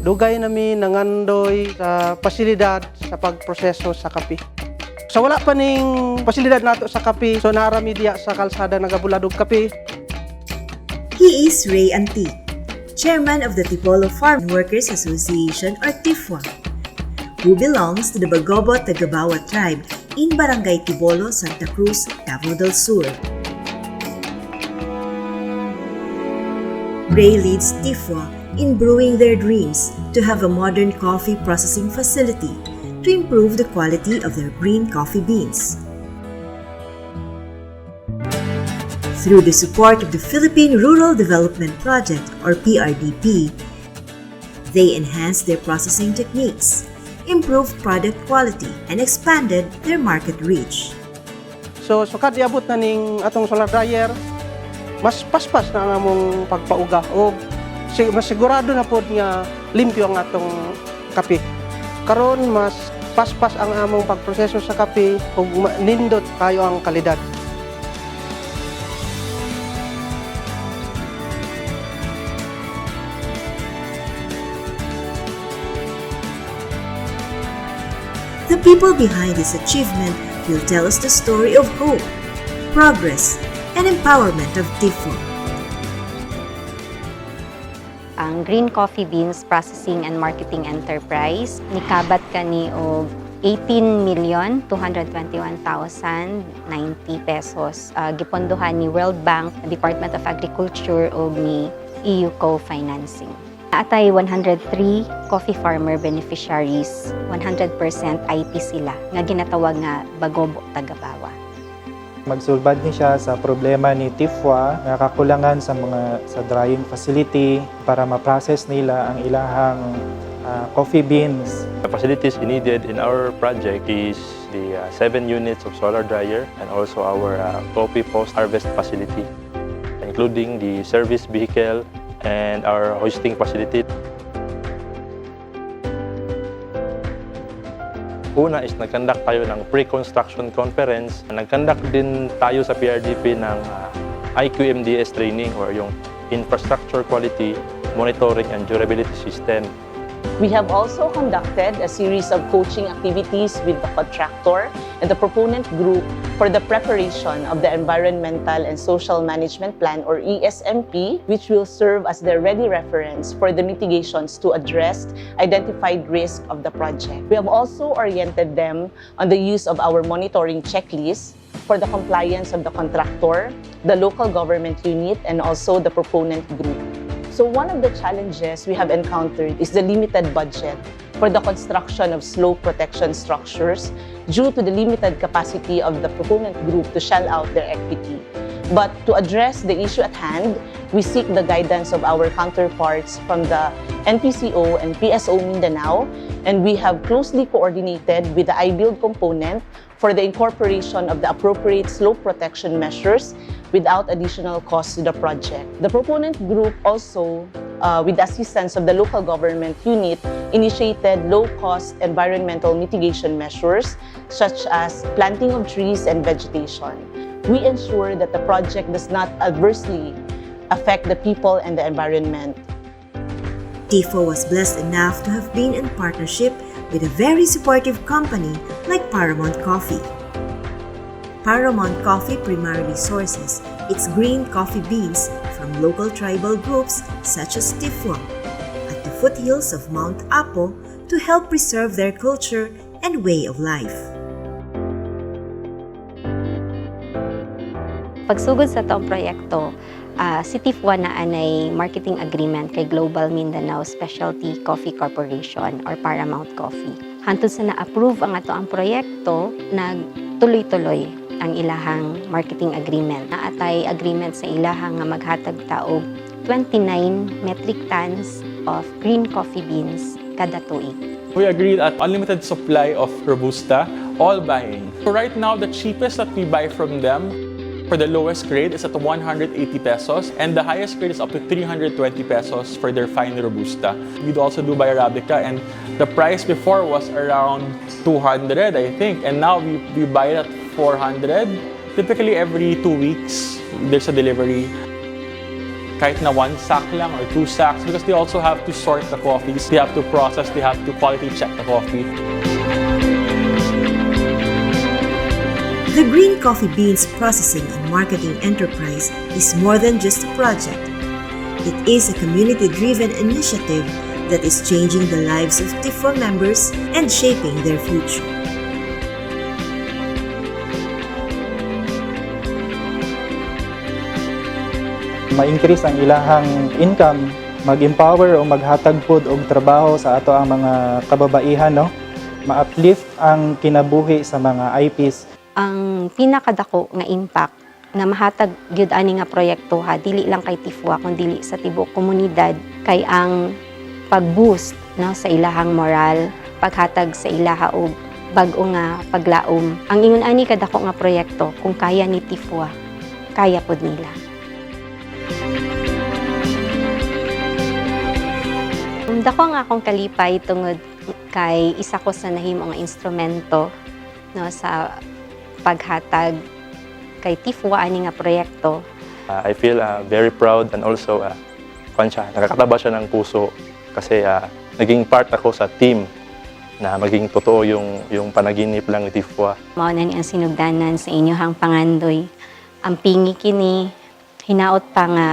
Dugay namin nangandoy sa pasilidad sa pagproseso sa kape. So wala pa ning pasilidad nato sa kape, so naarami diya sa kalsada nagabuladog kape. He is Ray Antique, chairman of the Tipolo Farm Workers Association or TIFWA, who belongs to the Bagobo Tagabawa tribe in Barangay Tibolo, Santa Cruz, Davao del Sur. Ray leads TIFWA in brewing their dreams to have a modern coffee processing facility to improve the quality of their green coffee beans. Through the support of the Philippine Rural Development Project or PRDP, they enhanced their processing techniques, improved product quality, and expanded their market reach. So sukad iabot na ning atong solar dryer, mas paspas na ang among pagpauga o mas sigurado na pod nga limpyo ang atong kape. Karon mas paspas ang among pagproseso sa kape ug nindot kayo ang kalidad. The people behind this achievement will tell us the story of hope, progress, and empowerment of TIFWA. Ang Green Coffee Beans Processing and Marketing Enterprise nikabat kani og 18,221,090 pesos. Gipondohan ni World Bank, Department of Agriculture ug ni EU co-financing. Atay 103 coffee farmer beneficiaries, 100% IP sila, nga ginatawag nga Bagobo Tagabawa. Magsulbad ni siya sa problema ni TIFWA nga kakulangan sa drying facility para ma-process nila ang ilahang coffee beans. The facilities needed in our project is the 7 units of solar dryer and also our coffee post-harvest facility, including the service vehicle and our hoisting facility. Una is nag-conduct tayo ng pre-construction conference. Nag-conduct din tayo sa PRDP ng IQMDS training or yung Infrastructure Quality Monitoring and Durability System. We have also conducted a series of coaching activities with the contractor and the proponent group for the preparation of the Environmental and Social Management Plan or ESMP, which will serve as their ready reference for the mitigations to address identified risk of the project. We have also oriented them on the use of our monitoring checklist for the compliance of the contractor, the local government unit, and also the proponent group. So one of the challenges we have encountered is the limited budget for the construction of slope protection structures due to the limited capacity of the proponent group to shell out their equity. But to address the issue at hand, we seek the guidance of our counterparts from the NPCO and PSO Mindanao, and we have closely coordinated with the iBuild component for the incorporation of the appropriate slope protection measures without additional cost to the project. The proponent group also, with the assistance of the local government unit, initiated low-cost environmental mitigation measures such as planting of trees and vegetation. We ensure that the project does not adversely affect the people and the environment. TIFWA was blessed enough to have been in partnership with a very supportive company like Paramount Coffee. Paramount Coffee primarily sources its green coffee beans from local tribal groups such as TIFWA at the foothills of Mount Apo to help preserve their culture and way of life. Pagsugod sa itong proyekto, si TIFWA na anay marketing agreement kay Global Mindanao Specialty Coffee Corporation or Paramount Coffee. Hantod sa na-approve ang ato ang proyekto, nagtuloy-tuloy ang ilahang marketing agreement. Naatay agreement sa ilahang nga maghatag taog 29 metric tons of green coffee beans kada tuig. We agreed at unlimited supply of Robusta, all buying. So right now, the cheapest that we buy from them for the lowest grade is at 180 pesos and the highest grade is up to 320 pesos for their fine Robusta. We also do by Arabica and the price before was around 200, I think, and now we buy it at 400. Typically every 2 weeks, there's a delivery. kahit na 1 sack lang or 2 sacks because they also have to sort the coffees, they have to process, they have to quality check the coffee. The Green Coffee Beans Processing and Marketing Enterprise is more than just a project. It is a community-driven initiative that is changing the lives of TIFWA members and shaping their future. Ma-increase ang ilahang income, mag-empower o maghatag pod og trabaho sa ato ang mga kababaihan, no? Ma-uplift ang kinabuhi sa mga IPs. Ang pinakadako nga impact na mahatag gyud ani nga proyekto ha dili lang kay TIFWA kundi sa tibuok komunidad kay ang pag-boost no sa ilahang moral, paghatag sa ilaha og bag-o nga paglaom. Ang ingon ani kadako nga proyekto kung kaya ni TIFWA, kaya pod nila. Dako nga akong kalipay tungod kay isa ko sa nahimo nga instrumento no sa paghatag kay TIFWA ani nga proyekto. I feel very proud and also nakakataba siya ng puso kasi naging part ako sa team na maging totoo yung panaginip lang ni TIFWA. Mao na ni ang sinugdanan sa inyohang pangandoy. Ang pingi kini hinaot pa nga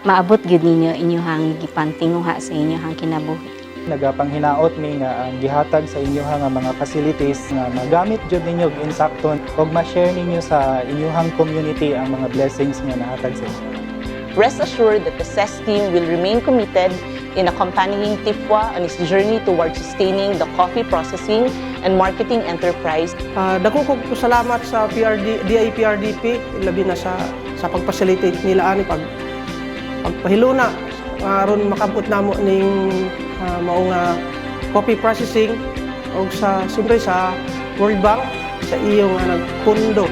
maabot gyud ninyo inyohang gipantinguha sa inyohang kinabuhi. Nagapanghinaot mi nga ang gihatag sa inyohang mga facilities nga magamit jud ninyo og insakton ug ma-share ninyo sa inyohang community ang mga blessings nga nahatag sa inyo. Rest assured that the CES team will remain committed in accompanying TIFWA on its journey towards sustaining the coffee processing and marketing enterprise. Dako ko salamat sa DIPRDP, labi na sa pag-facilitate nila ani pagpahiluna aron makabot namo ning mao nga coffee processing og sa sundry sa World Bank sa iyo nga nagpundo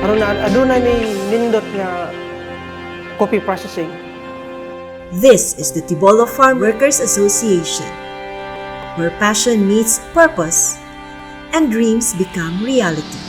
aron na aduna ni nindot nga coffee processing. This is the Tibolo Farm Workers Association, where passion meets purpose and dreams become reality.